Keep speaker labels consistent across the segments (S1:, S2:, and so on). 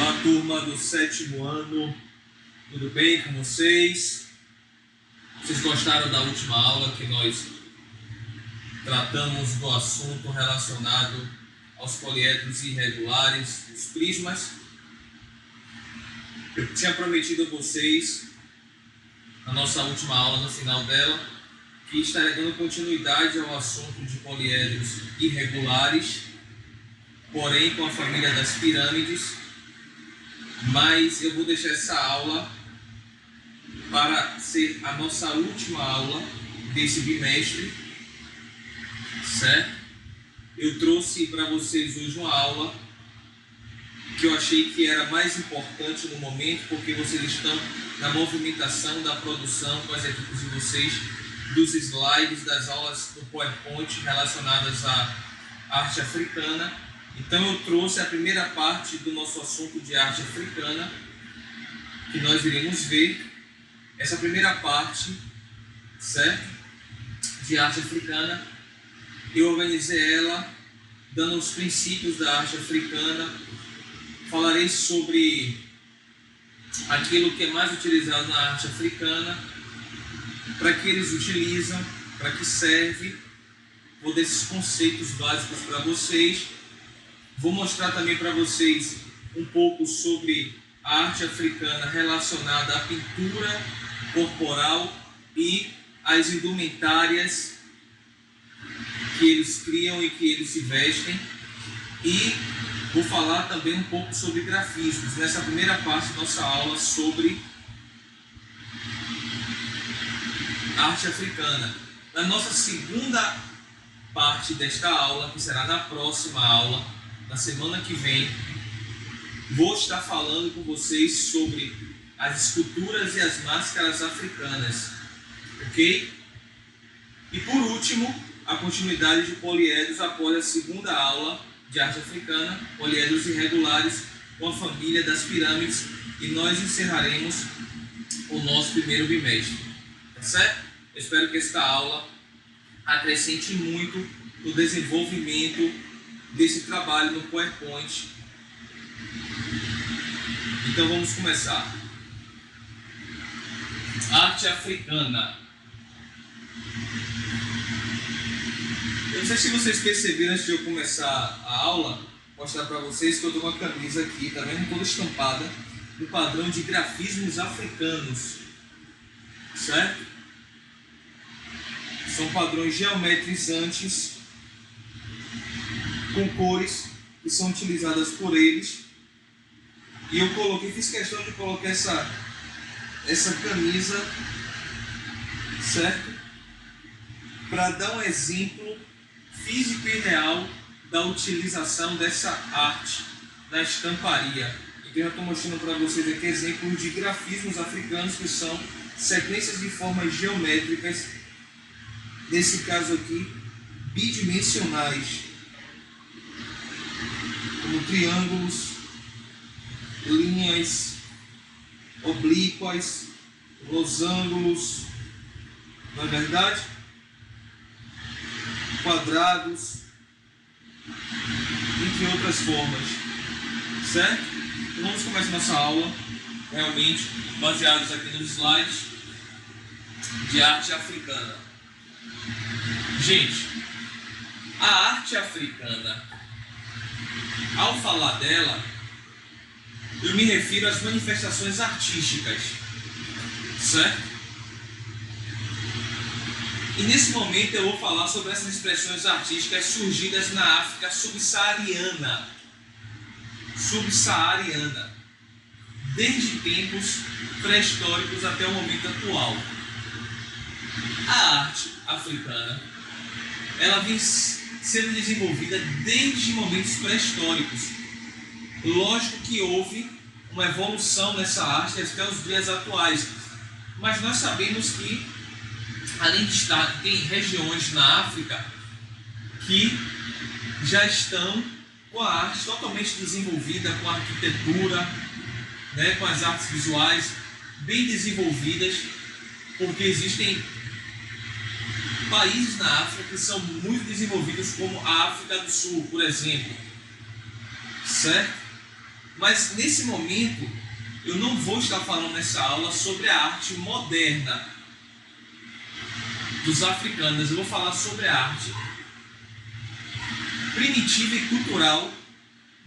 S1: Olá, turma do 7º ano, tudo bem com vocês? Vocês gostaram da última aula que nós tratamos do assunto relacionado aos poliedros irregulares, os prismas? Eu tinha prometido a vocês, na nossa última aula, no final dela, que estaria dando continuidade ao assunto de poliedros irregulares, porém com a família das pirâmides, mas eu vou deixar essa aula para ser a nossa última aula desse bimestre, certo? Eu trouxe para vocês hoje uma aula que eu achei que era mais importante no momento, porque vocês estão na movimentação da produção com as equipes de vocês, dos slides, das aulas do PowerPoint relacionadas à arte africana. Então eu trouxe a primeira parte do nosso assunto de arte africana, que nós iremos ver. Essa primeira parte, certo? De arte africana, eu organizei ela dando os princípios da arte africana. Falarei sobre aquilo que é mais utilizado na arte africana, para que eles utilizam, para que serve. Vou dar esses conceitos básicos para vocês. Vou mostrar também para vocês um pouco sobre a arte africana relacionada à pintura corporal e às indumentárias que eles criam e que eles se vestem. E vou falar também um pouco sobre grafismos, nessa primeira parte da nossa aula sobre arte africana. Na nossa segunda parte desta aula, que será na próxima aula, na semana que vem, vou estar falando com vocês sobre as esculturas e as máscaras africanas, ok? E por último, a continuidade de poliedros após a segunda aula de arte africana, poliedros irregulares com a família das pirâmides, e nós encerraremos o nosso primeiro bimestre, tá certo? Eu espero que esta aula acrescente muito no desenvolvimento desse trabalho no PowerPoint. Então vamos começar. Arte africana. Eu não sei se vocês perceberam antes de eu começar a aula, mostrar para vocês que eu estou com a camisa aqui, tá vendo? Toda estampada, no padrão de grafismos africanos, certo? São padrões geometrizantes com cores que são utilizadas por eles. E eu fiz questão de colocar essa camisa, certo? Para dar um exemplo físico e real da utilização dessa arte na estamparia. Então eu estou mostrando para vocês aqui exemplos de grafismos africanos, que são sequências de formas geométricas, nesse caso aqui, bidimensionais, como triângulos, linhas oblíquas, losangos, não é verdade? Quadrados, entre outras formas, certo? Então vamos começar nossa aula, realmente, baseados aqui nos slides de arte africana. Gente, a arte africana, ao falar dela, eu me refiro às manifestações artísticas, certo? E nesse momento eu vou falar sobre essas expressões artísticas surgidas na África subsaariana, desde tempos pré-históricos até o momento atual. A arte africana, ela vem sendo desenvolvida desde momentos pré-históricos. Lógico que houve uma evolução nessa arte até os dias atuais, mas nós sabemos que, além de estar, tem regiões na África que já estão com a arte totalmente desenvolvida, com a arquitetura, né, com as artes visuais bem desenvolvidas, porque existem países na África que são muito desenvolvidos, como a África do Sul, por exemplo, certo? Mas nesse momento eu não vou estar falando nessa aula sobre a arte moderna dos africanos. Eu vou falar sobre a arte primitiva e cultural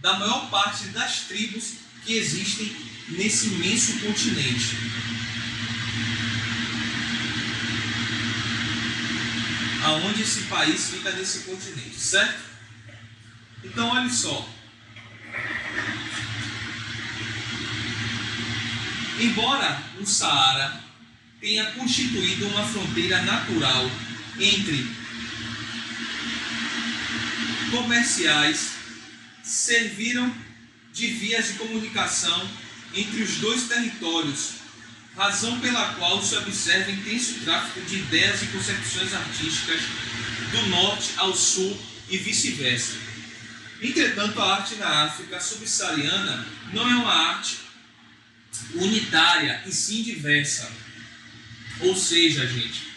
S1: da maior parte das tribos que existem nesse imenso continente. Aonde esse país fica nesse continente, certo? Então, olha só. Embora o Saara tenha constituído uma fronteira natural entre comerciais, serviram de vias de comunicação entre os dois territórios, razão pela qual se observa intenso tráfico de ideias e concepções artísticas do norte ao sul e vice-versa. Entretanto, a arte na África subsaariana não é uma arte unitária e sim diversa. Ou seja, gente,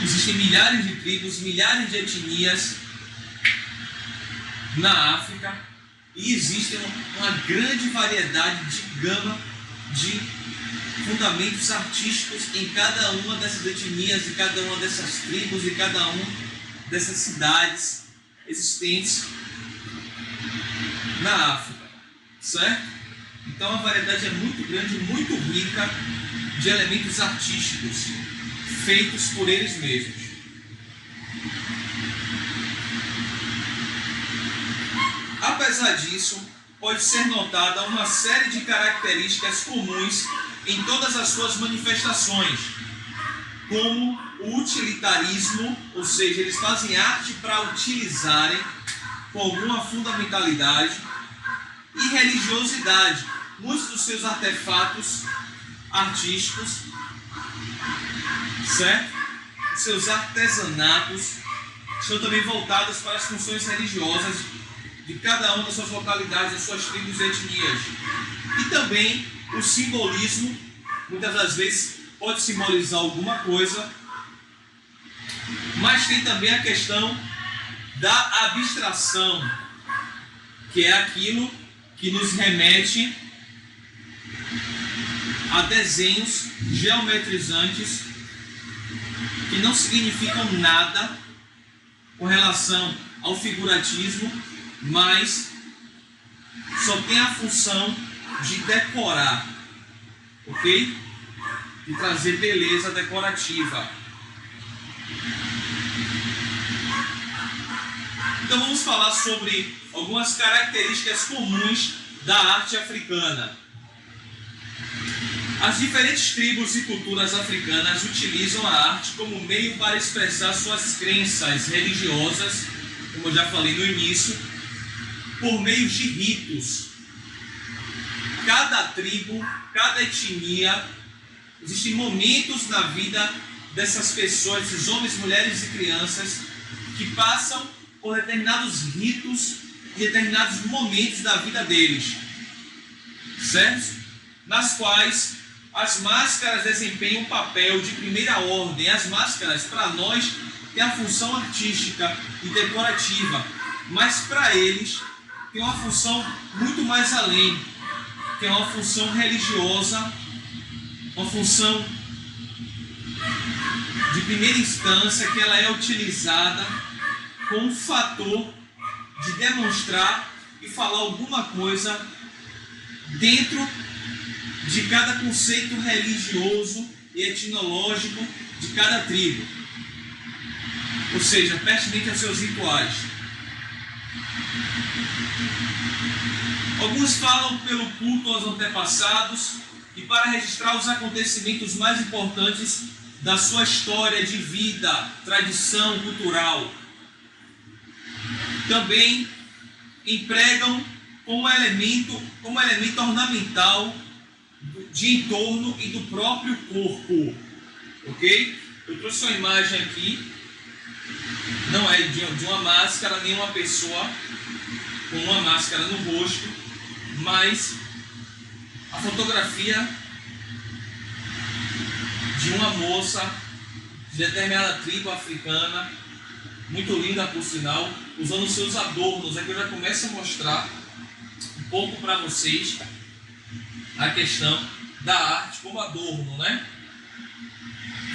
S1: existem milhares de tribos, milhares de etnias na África e existe uma grande variedade de gama de fundamentos artísticos em cada uma dessas etnias, em cada uma dessas tribos, em cada uma dessas cidades existentes na África, certo? Então a variedade é muito grande, muito rica de elementos artísticos feitos por eles mesmos. Apesar disso, pode ser notada uma série de características comuns em todas as suas manifestações, como o utilitarismo, ou seja, eles fazem arte para utilizarem com alguma fundamentalidade, e religiosidade. Muitos dos seus artefatos artísticos, certo? Seus artesanatos são também voltados para as funções religiosas de cada uma das suas localidades, das suas tribos e etnias. E também o simbolismo, muitas das vezes pode simbolizar alguma coisa, mas tem também a questão da abstração, que é aquilo que nos remete a desenhos geometrizantes que não significam nada com relação ao figuratismo, mas só tem a função de decorar, ok? De trazer beleza decorativa. Então vamos falar sobre algumas características comuns da arte africana. As diferentes tribos e culturas africanas utilizam a arte como meio para expressar suas crenças religiosas, como eu já falei no início, por meio de ritos. Cada tribo, cada etnia, existem momentos na vida dessas pessoas, esses homens, mulheres e crianças, que passam por determinados ritos e determinados momentos da vida deles, certo? Nas quais as máscaras desempenham um papel de primeira ordem. As máscaras, para nós, têm a função artística e decorativa, mas para eles tem uma função muito mais além, que é uma função religiosa, uma função de primeira instância, que ela é utilizada como um fator de demonstrar e falar alguma coisa dentro de cada conceito religioso e etnológico de cada tribo, ou seja, pertinente aos seus rituais. Alguns falam pelo culto aos antepassados e para registrar os acontecimentos mais importantes da sua história de vida, tradição cultural. Também empregam como elemento ornamental de entorno e do próprio corpo, ok? Eu trouxe uma imagem aqui, não é de uma máscara, nem uma pessoa com uma máscara no rosto, mas a fotografia de uma moça de determinada tribo africana, muito linda por sinal, usando seus adornos. Aqui eu já começo a mostrar um um pouco para vocês a questão da arte como adorno, né?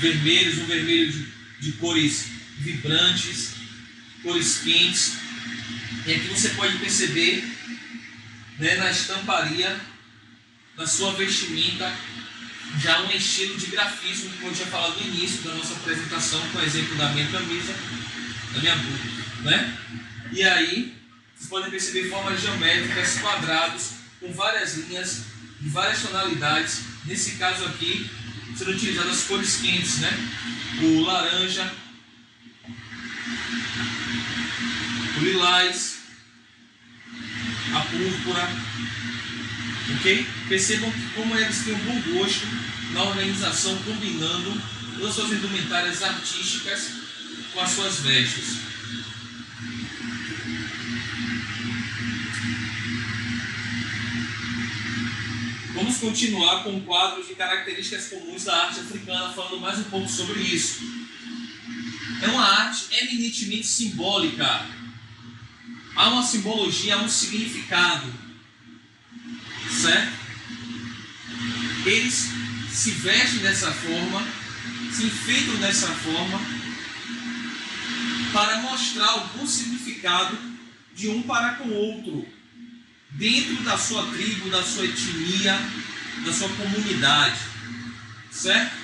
S1: Vermelhos, um vermelho de cores vibrantes, cores quentes. E aqui você pode perceber, né, na estamparia da sua vestimenta já um estilo de grafismo, como eu tinha falado no início da nossa apresentação, com o exemplo da minha camisa, da minha blusa, né? E aí vocês podem perceber formas geométricas, quadrados, com várias linhas, de várias tonalidades. Nesse caso aqui, sendo utilizadas as cores quentes, né? O laranja, o lilás, a púrpura, ok? Percebam como eles têm um bom gosto na organização, combinando todas as suas indumentárias artísticas com as suas vestes. Vamos continuar com o quadro de características comuns da arte africana, falando mais um pouco sobre isso. É uma arte eminentemente simbólica. Há uma simbologia, há um significado, certo? Eles se vestem dessa forma, se enfeitam dessa forma, para mostrar algum significado de um para com o outro, dentro da sua tribo, da sua etnia, da sua comunidade, certo?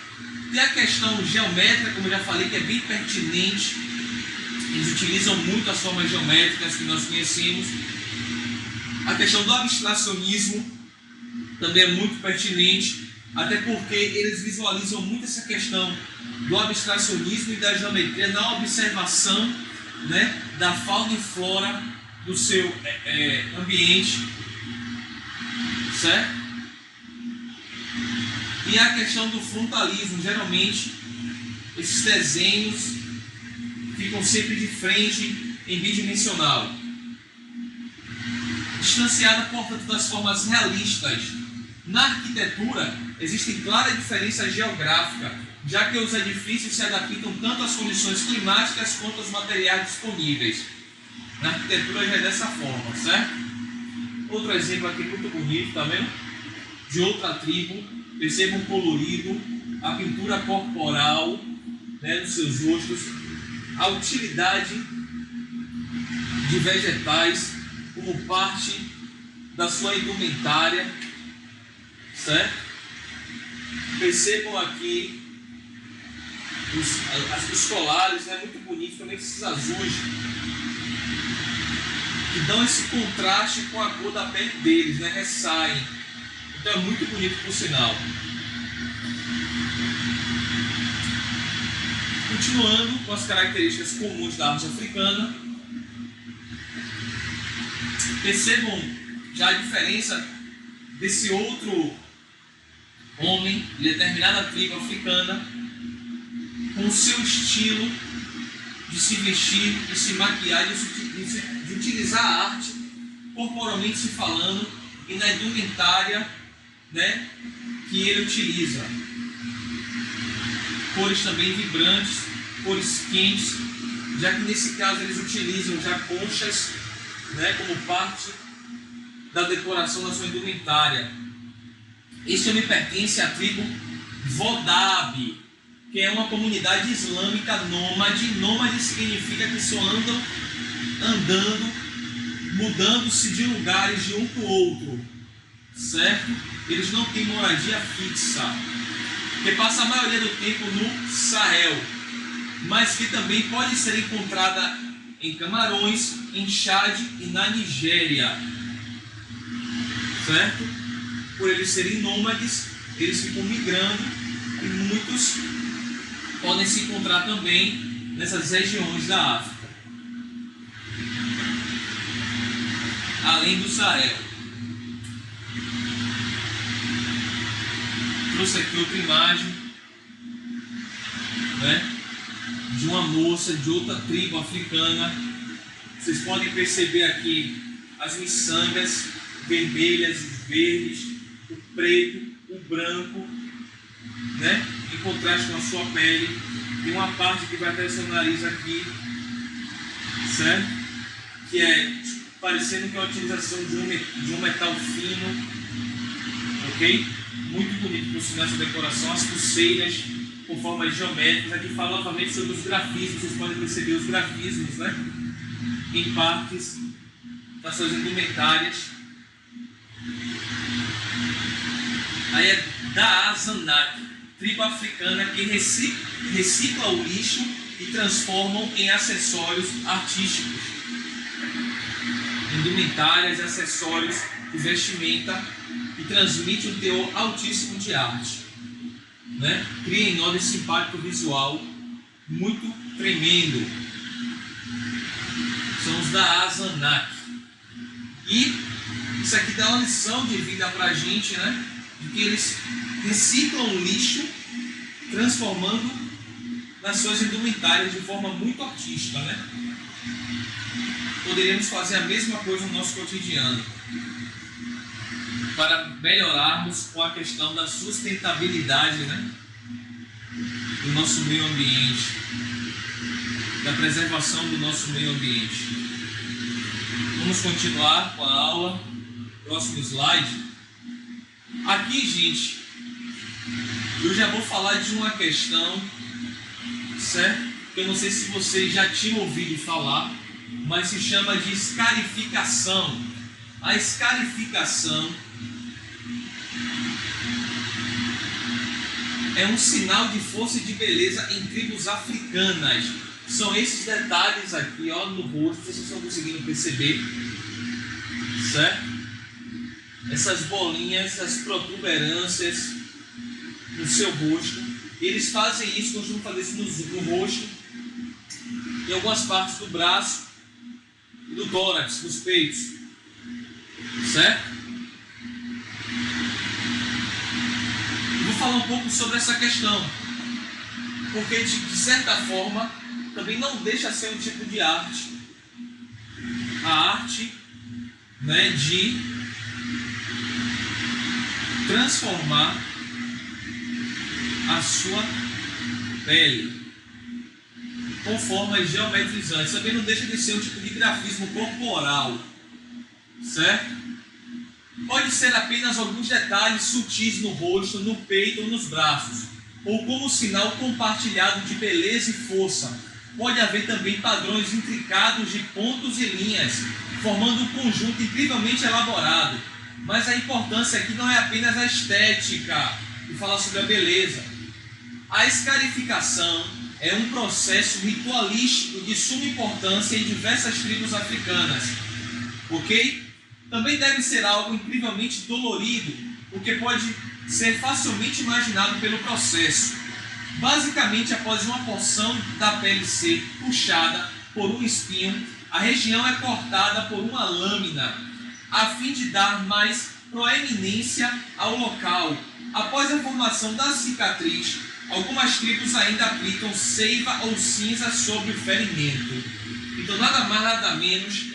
S1: Tem a questão geométrica, como eu já falei, que é bem pertinente. Eles utilizam muito as formas geométricas que nós conhecemos. A questão do abstracionismo também é muito pertinente, até porque eles visualizam muito essa questão do abstracionismo e da geometria na observação, né, da fauna e flora do seu ambiente, certo? E a questão do frontalismo, geralmente esses desenhos ficam sempre de frente em bidimensional, distanciada, portanto, das formas realistas. Na arquitetura existe clara diferença geográfica, já que os edifícios se adaptam tanto às condições climáticas quanto aos materiais disponíveis. Na arquitetura já é dessa forma, certo? Outro exemplo aqui muito bonito, tá vendo? De outra tribo, percebam o colorido, a pintura corporal, né, dos seus rostos, a utilidade de vegetais como parte da sua indumentária, certo? Percebam aqui os colares, né, muito bonitos, também esses azuis, que dão esse contraste com a cor da pele deles, né, ressaem. Então é muito bonito por sinal. Continuando com as características comuns da arte africana, percebam já a diferença desse outro homem de determinada tribo africana, com o seu estilo de se vestir, de se maquiar, de utilizar a arte, corporalmente se falando, e na indumentária, né, que ele utiliza. Cores também vibrantes, cores quentes, já que nesse caso eles utilizam já conchas, né, como parte da decoração da sua indumentária. Este homem pertence à tribo Vodab, que é uma comunidade islâmica nômade. Nômade significa que só andam andando, mudando-se de lugares de um para o outro, certo? Eles não têm moradia fixa, que passa a maioria do tempo no Sahel, mas que também pode ser encontrada em Camarões, em Chad e na Nigéria, certo? Por eles serem nômades, eles ficam migrando, e muitos podem se encontrar também nessas regiões da África, além do Sahel. Trouxe aqui outra imagem, né, de uma moça de outra tribo africana. Vocês podem perceber aqui as miçangas vermelhas, verdes, o preto, o branco, né, em contraste com a sua pele. Tem uma parte que vai até o seu nariz aqui, certo? Que é parecendo que é a utilização de um metal fino, ok? Muito bonito, por sinal, essa decoração, as pulseiras com formas geométricas. Aqui fala novamente sobre os grafismos, vocês podem perceber os grafismos, né? Em partes das suas indumentárias. Aí é da Azanak, tribo africana que recicla o lixo e transformam em acessórios artísticos. Indumentárias, acessórios de vestimenta e transmite um teor altíssimo de arte, né? Cria em nós esse impacto visual muito tremendo. São os da Azanak. E isso aqui dá uma lição de vida para a gente, né? De que eles reciclam o lixo, transformando nas suas indumentárias de forma muito artística, né? Poderíamos fazer a mesma coisa no nosso cotidiano para melhorarmos com a questão da sustentabilidade, né? Do nosso meio ambiente, da preservação do nosso meio ambiente. Vamos continuar com a aula. Próximo slide. Aqui, gente, eu já vou falar de uma questão, certo? Que eu não sei se vocês já tinham ouvido falar, mas se chama de escarificação. A escarificação é um sinal de força e de beleza em tribos africanas. São esses detalhes aqui, ó, no rosto, vocês estão conseguindo perceber, certo? Essas bolinhas, essas protuberâncias no seu rosto. Eles fazem isso, costumam fazer isso no rosto, em algumas partes do braço e do tórax, dos peitos, certo? Eu vou falar um pouco sobre essa questão, porque de certa forma também não deixa de ser um tipo de arte. A arte, né, de transformar a sua pele com formas geometrizantes. Também não deixa de ser um tipo de grafismo corporal, certo? Pode ser apenas alguns detalhes sutis no rosto, no peito ou nos braços, ou como sinal compartilhado de beleza e força. Pode haver também padrões intricados de pontos e linhas, formando um conjunto incrivelmente elaborado. Mas a importância aqui não é apenas a estética e falar sobre a beleza. A escarificação é um processo ritualístico de suma importância em diversas tribos africanas, ok? Também deve ser algo incrivelmente dolorido, porque pode ser facilmente imaginado pelo processo. Basicamente, após uma porção da pele ser puxada por um espinho, a região é cortada por uma lâmina, a fim de dar mais proeminência ao local. Após a formação da cicatriz, algumas tribos ainda aplicam seiva ou cinza sobre o ferimento. Então, nada mais, nada menos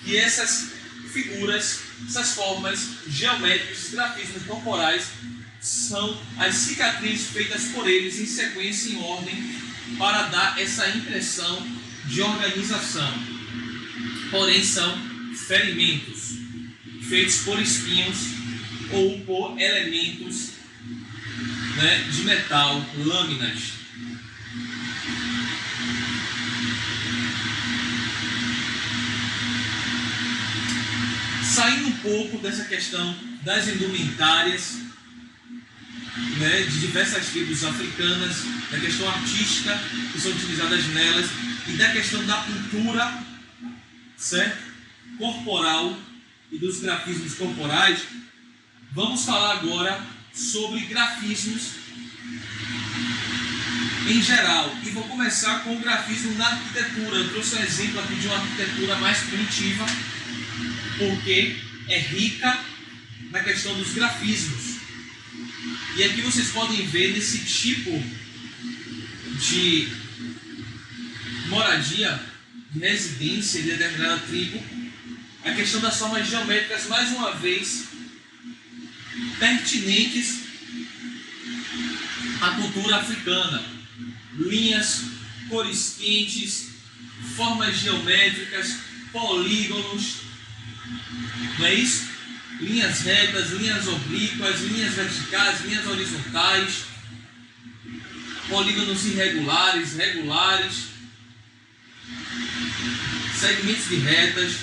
S1: que essas figuras, essas formas geométricas, grafismos corporais, são as cicatrizes feitas por eles em sequência, em ordem, para dar essa impressão de organização. Porém, são ferimentos feitos por espinhos ou por elementos, né, de metal, lâminas. Saindo um pouco dessa questão das indumentárias, né, de diversas tribos africanas, da questão artística que são utilizadas nelas e da questão da pintura, certo? Corporal e dos grafismos corporais, vamos falar agora sobre grafismos em geral. E vou começar com o grafismo na arquitetura. Eu trouxe um exemplo aqui de uma arquitetura mais primitiva, porque é rica na questão dos grafismos. E aqui vocês podem ver nesse tipo de moradia, de residência de determinada tribo, a questão das formas geométricas, mais uma vez, pertinentes à cultura africana. Linhas, cores quentes, formas geométricas, polígonos, Não é isso? Linhas retas, linhas oblíquas, linhas verticais, linhas horizontais, polígonos irregulares, regulares, segmentos de retas,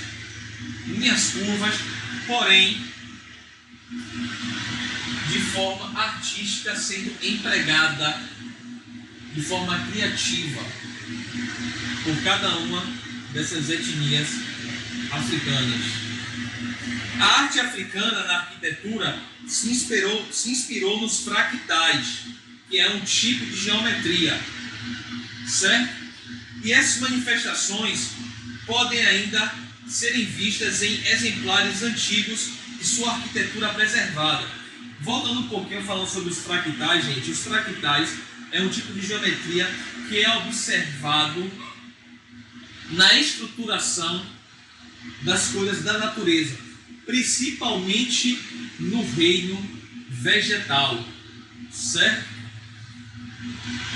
S1: linhas curvas, porém de forma artística, sendo empregada de forma criativa por cada uma dessas etnias africanas. A arte africana na arquitetura se inspirou nos fractais, que é um tipo de geometria, certo? E essas manifestações podem ainda serem vistas em exemplares antigos de sua arquitetura preservada. Voltando um pouquinho falando sobre os fractais, gente, os fractais é um tipo de geometria que é observado na estruturação das coisas da natureza, principalmente no reino vegetal, certo?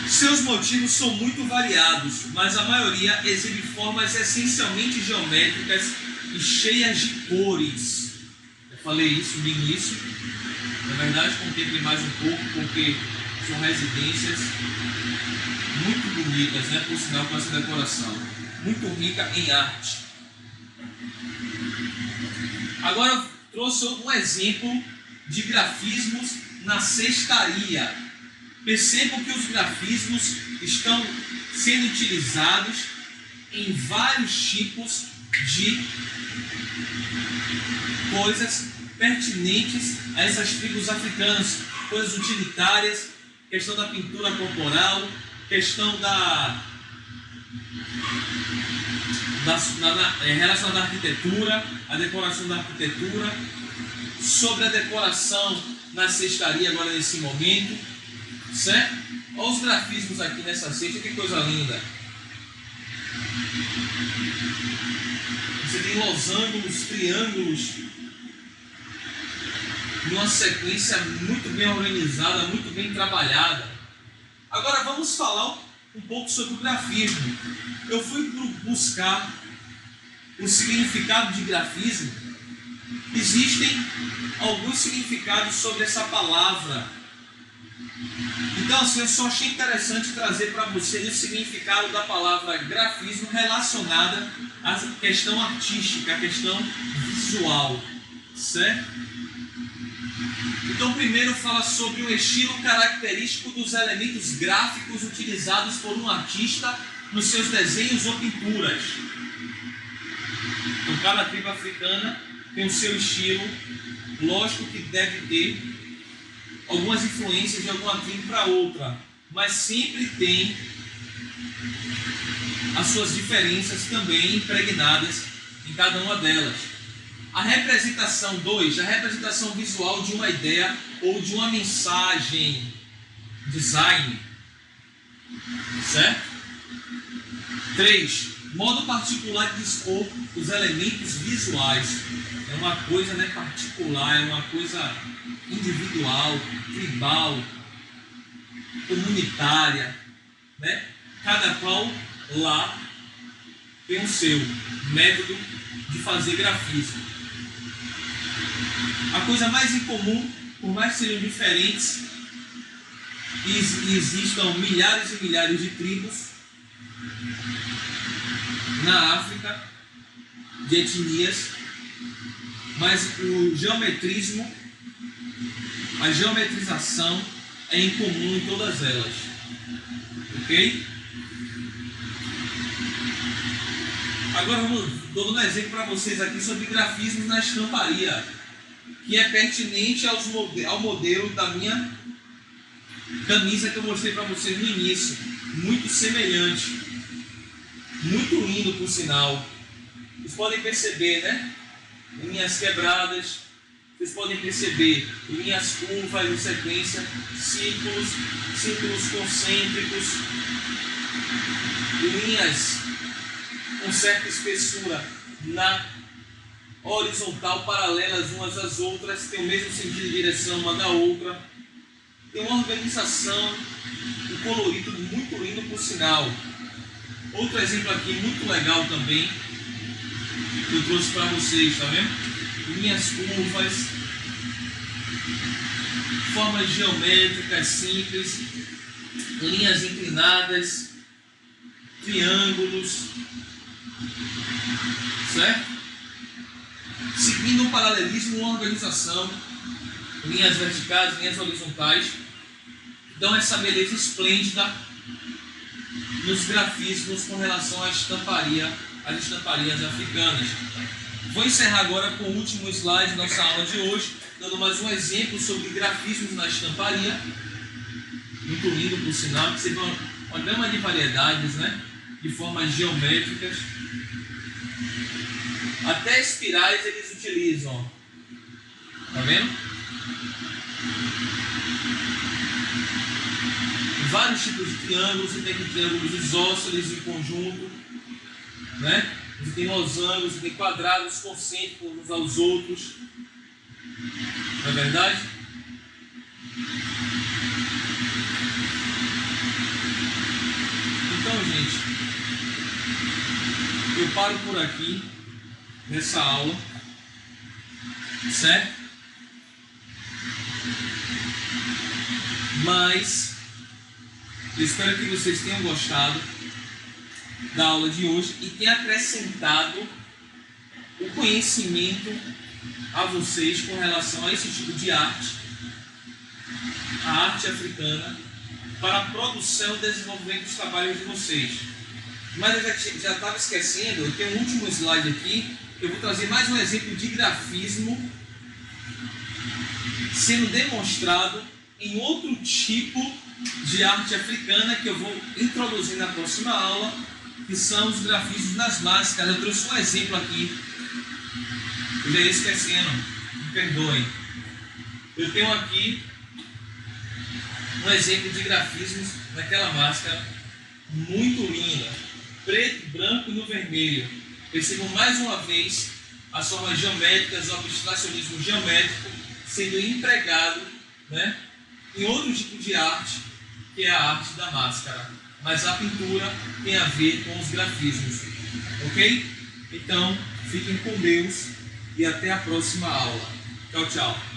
S1: Seus motivos são muito variados, mas a maioria exibe formas essencialmente geométricas e cheias de cores. Eu falei isso no início, na verdade contemple mais um pouco, porque são residências muito bonitas, né? Por sinal, com essa decoração muito rica em arte. Agora eu trouxe um exemplo de grafismos na cestaria. Percebam que os grafismos estão sendo utilizados em vários tipos de coisas pertinentes a essas tribos africanas, coisas utilitárias, questão da pintura corporal, questão relacionada à arquitetura, a decoração da arquitetura, sobre a decoração na cestaria agora nesse momento, certo? Olha os grafismos aqui nessa cesta, que coisa linda. Você tem losangos, triângulos, numa sequência muito bem organizada, muito bem trabalhada. Agora vamos falar um pouco sobre o grafismo. Eu fui buscar o significado de grafismo. Existem alguns significados sobre essa palavra. Então, assim, eu só achei interessante trazer para vocês o significado da palavra grafismo relacionada à questão artística, à questão visual, certo? Então, primeiro fala sobre o estilo característico dos elementos gráficos utilizados por um artista nos seus desenhos ou pinturas. Então, cada tribo africana tem o seu estilo, lógico que deve ter algumas influências de alguma tribo para outra, mas sempre tem as suas diferenças também impregnadas em cada uma delas. A representação 2, a representação visual de uma ideia ou de uma mensagem, design, certo? 3, modo particular de dispor os elementos visuais. É uma coisa, né, particular, é uma coisa individual, tribal, comunitária, né? Cada qual lá tem o seu método de fazer grafismo. A coisa mais incomum, por mais que sejam diferentes e existam milhares e milhares de tribos na África, de etnias, mas o geometrismo, a geometrização é incomum em todas elas, ok? Agora dou um exemplo para vocês aqui sobre grafismos na estamparia, que é pertinente ao modelo da minha camisa que eu mostrei para vocês no início, muito semelhante, muito lindo por sinal. Vocês podem perceber, né? Linhas quebradas, vocês podem perceber linhas curvas em sequência, círculos concêntricos, linhas com certa espessura na horizontal, paralelas umas às outras, tem o mesmo sentido de direção uma da outra. Tem uma organização, um colorido muito lindo por sinal. Outro exemplo aqui muito legal também que eu trouxe para vocês, tá vendo? Linhas curvas, formas geométricas simples, linhas inclinadas, triângulos, certo? Seguindo um paralelismo, uma organização, linhas verticais, linhas horizontais, dão essa beleza esplêndida nos grafismos com relação às estamparias africanas. Vou encerrar agora com o último slide da nossa aula de hoje, dando mais um exemplo sobre grafismos na estamparia, muito lindo por sinal, que você vê uma gama de variedades, né? De formas geométricas. Até espirais eles utilizam, ó. Tá vendo? Vários tipos de triângulos, você tem aqui triângulos isósceles em conjunto, né? Você tem losangos, você tem quadrados concêntricos uns aos outros, não é verdade? Então, gente, eu paro por aqui nessa aula, certo? Mas eu espero que vocês tenham gostado da aula de hoje e tenha acrescentado o conhecimento a vocês com relação a esse tipo de arte, a arte africana, para a produção e desenvolvimento dos trabalhos de vocês. Mas eu já estava esquecendo, eu tenho um último slide aqui, eu vou trazer mais um exemplo de grafismo sendo demonstrado em outro tipo de arte africana que eu vou introduzir na próxima aula, que são os grafismos nas máscaras. Eu trouxe um exemplo aqui, eu já ia esquecendo, me perdoem. Eu tenho aqui um exemplo de grafismos naquela máscara, muito linda, preto, branco e no vermelho. Percebam mais uma vez as formas geométricas, o abstracionismo geométrico sendo empregado, né, em outro tipo de arte, que é a arte da máscara. Mas a pintura tem a ver com os grafismos, ok? Então, fiquem com Deus e até a próxima aula. Tchau, tchau.